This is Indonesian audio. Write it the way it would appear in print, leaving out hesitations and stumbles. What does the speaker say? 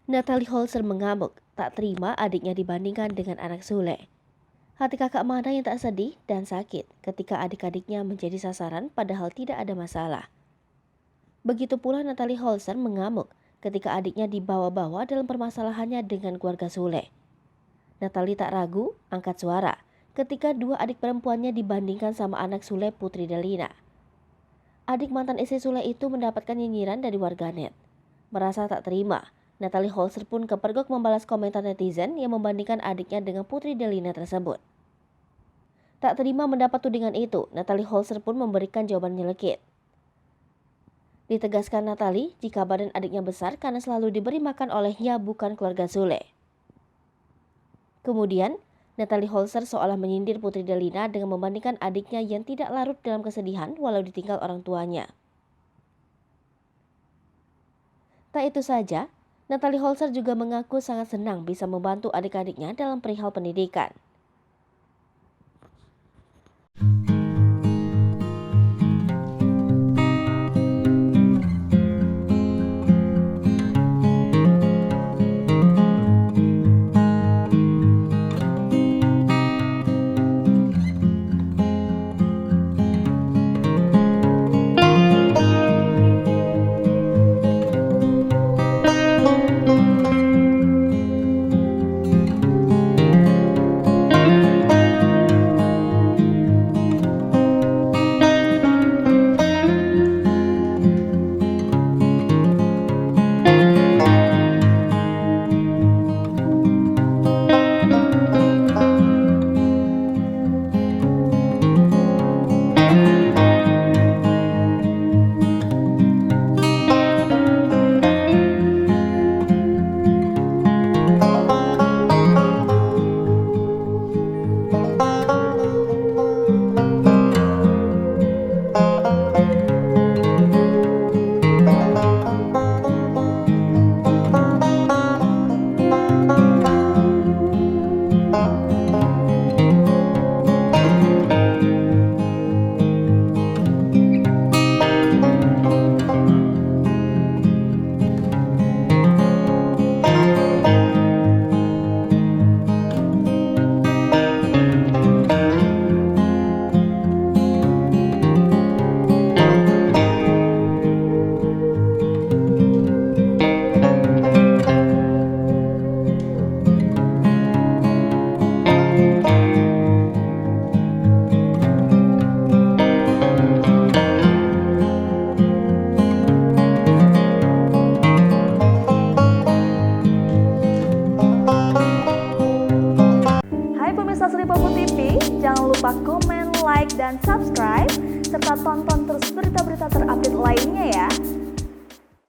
Natalie Holzer mengamuk, tak terima adiknya dibandingkan dengan anak Sule. Hati kakak mana yang tak sedih dan sakit ketika adik-adiknya menjadi sasaran padahal tidak ada masalah. Begitu pula Natalie Holzer mengamuk ketika adiknya dibawa-bawa dalam permasalahannya dengan keluarga Sule. Natalie tak ragu angkat suara ketika dua adik perempuannya dibandingkan sama anak Sule, Putri Delina. Adik mantan istri Sule itu mendapatkan nyinyiran dari warganet. Merasa tak terima, Natalie Holzer pun kepergok membalas komentar netizen yang membandingkan adiknya dengan Putri Delina tersebut. Tak terima mendapat tudingan itu, Natalie Holzer pun memberikan jawaban nyelekit. Ditegaskan Natalie jika badan adiknya besar karena selalu diberi makan olehnya, bukan keluarga Sule. Kemudian, Natalie Holzer seolah menyindir Putri Delina dengan membandingkan adiknya yang tidak larut dalam kesedihan walau ditinggal orang tuanya. Tak itu saja, Natalie Holzer juga mengaku sangat senang bisa membantu adik-adiknya dalam perihal pendidikan. Jangan lupa komen, like, dan subscribe, serta tonton terus berita-berita terupdate lainnya ya.